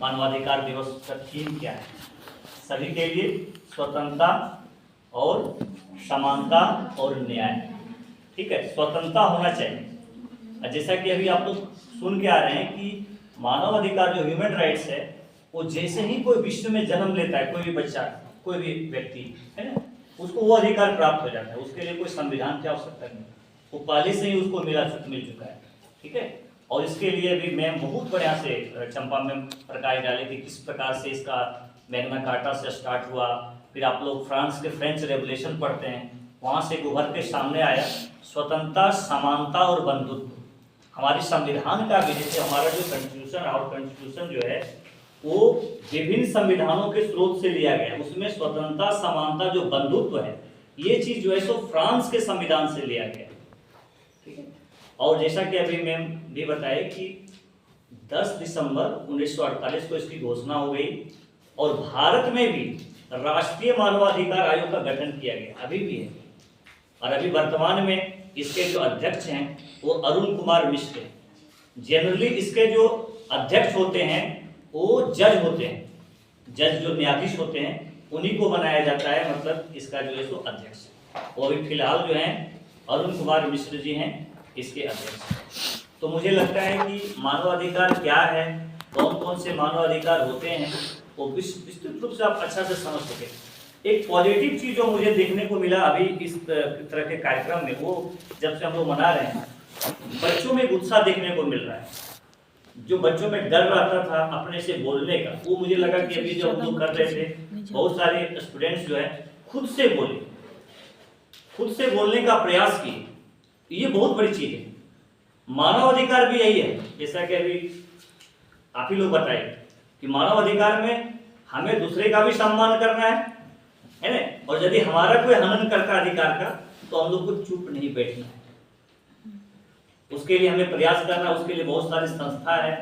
मानवाधिकार दिवस का थीम क्या है। सभी के लिए स्वतंत्रता और समानता और न्याय। ठीक है, स्वतंत्रता होना चाहिए। जैसा कि अभी आप लोग सुन के आ रहे हैं कि मानव अधिकार जो ह्यूमन राइट्स है, वो जैसे ही कोई विश्व में जन्म लेता है, कोई भी बच्चा, कोई भी व्यक्ति है ना, उसको वो अधिकार प्राप्त हो जाता है। उसके लिए कोई संविधान की आवश्यकता नहीं, वो पहले से ही उसको मिल चुका है। ठीक है, और इसके लिए भी मैम बहुत बढ़िया से चंपा में प्रकाश डाले कि किस प्रकार से इसका मैग्ना कार्टा से स्टार्ट हुआ। फिर आप लोग फ्रांस के फ्रेंच रेवोल्यूशन पढ़ते हैं, वहाँ से उभर के सामने आया स्वतंत्रता, समानता और बंधुत्व। हमारी संविधान का भी, जैसे हमारा जो कॉन्स्टिट्यूशन, और कॉन्स्टिट्यूशन जो है वो विभिन्न संविधानों के स्रोत से लिया गया। उसमें स्वतंत्रता, समानता, जो बंधुत्व है, ये चीज जो है सो फ्रांस के संविधान से लिया गया। ठीक है, और जैसा कि अभी मैम भी बताए कि 10 दिसंबर 1948 को इसकी घोषणा हो गई और भारत में भी राष्ट्रीय मानवाधिकार आयोग का गठन किया गया, अभी भी है। और अभी वर्तमान में इसके जो अध्यक्ष हैं वो अरुण कुमार मिश्र हैं। जनरली इसके जो अध्यक्ष होते हैं वो जज होते हैं, जज जो न्यायाधीश होते हैं उन्हीं को बनाया जाता है, मतलब इसका जो है सो अध्यक्ष। वो अभी फिलहाल जो है अरुण कुमार मिश्र जी हैं इसके अध्यक्ष। तो मुझे लगता है कि मानवाधिकार क्या है, कौन कौन से मानवाधिकार होते हैं, वो विस्तृत रूप से आप अच्छा से समझ सके। एक पॉजिटिव चीज जो मुझे देखने को मिला अभी इस तरह के कार्यक्रम में, वो जब से हम लोग मना रहे हैं, बच्चों में उत्साह देखने को मिल रहा है। जो बच्चों में डर रहता था अपने से बोलने का, वो मुझे लगा कि अभी जो हम लोग कर रहे थे, बहुत सारे स्टूडेंट्स जो है खुद से बोले, खुद से बोलने का प्रयास किए। ये बहुत बड़ी चीज है। मानव अधिकार भी यही है, जैसा कि अभी आप ही लोग बताए कि मानव अधिकार में हमें दूसरे का भी सम्मान करना है ना, और यदि हमारा कोई हनन करता अधिकार का तो हम लोग को चुप नहीं बैठना है, उसके लिए हमें प्रयास करना। उसके लिए बहुत सारी संस्था है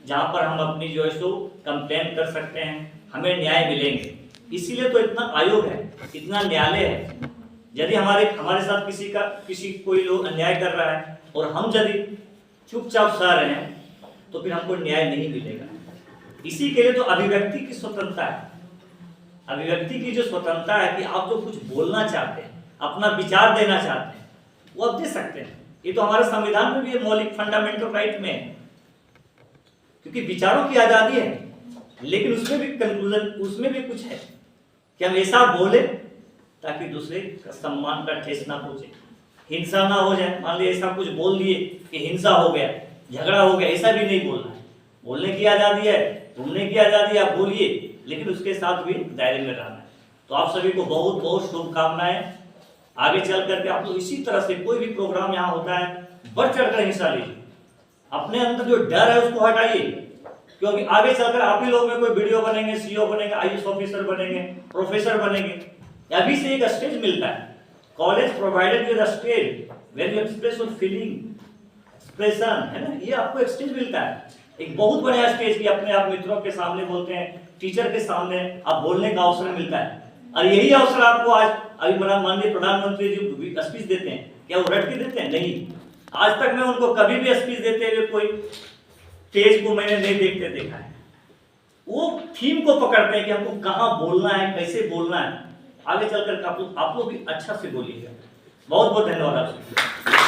जहां पर हम अपनी जो है सो कंप्लेन कर सकते हैं, हमें न्याय मिलेंगे। इसीलिए तो इतना आयोग है, इतना न्यायालय है। यदि हमारे साथ किसी कोई लोग अन्याय कर रहा है और हम यदि चुपचाप सह रहे हैं तो फिर हमको न्याय नहीं मिलेगा। इसी के लिए तो अभिव्यक्ति की स्वतंत्रता है। अभिव्यक्ति की जो स्वतंत्रता है कि आप जो कुछ बोलना चाहते हैं, अपना विचार देना चाहते हैं, वो आप दे सकते हैं। ये तो हमारे संविधान में भी मौलिक फंडामेंटल राइट में है, क्योंकि विचारों की आजादी है। लेकिन उसमें भी कंक्लूजन, उसमें भी कुछ है कि हम ऐसा बोले ताकि दूसरे का सम्मान का ठेस ना पहुंचे, हिंसा ना हो जाए। मान लीजिए ऐसा कुछ बोल दिए कि हिंसा हो गया, झगड़ा हो गया, ऐसा भी नहीं बोलना है। बोलने की आजादी है, घूमने की आजादी, आप बोलिए, लेकिन उसके साथ भी दायरे में रहना है। तो आप सभी को बहुत बहुत शुभकामनाएं। आगे चल करके आप लोग इसी तरह से कोई भी प्रोग्राम यहाँ होता है बढ़ चढ़कर हिस्सा लीजिए। अपने अंदर जो डर है उसको हटाइए, क्योंकि आगे चलकर आप ही लोग में कोई वीडियो बनेंगे, सीईओ बनेंगे, आईएएस ऑफिसर बनेंगे, प्रोफेसर बनेंगे। अभी से एक स्टेज मिलता है। College provided with a stage where you express your feeling, expression, है ना, ये आपको एक स्टेज मिलता है, एक बहुत बढ़िया स्टेज की अपने आप मित्रों के सामने बोलते हैं, टीचर के सामने आप बोलने का अवसर मिलता है। और यही अवसर आपको आज अभी माननीय प्रधानमंत्री जी स्पीच देते हैं, क्या वो रट के देते हैं? नहीं, आज तक मैं उनको कभी भी स्पीच देते हुए कोई स्टेज को मैंने नहीं देखा है। वो थीम को पकड़ते हैं कि हमको कहाँ बोलना है, कैसे बोलना है। आगे चलकर आप लोग भी अच्छा से बोलिएगा। बहुत बहुत धन्यवाद आपसे।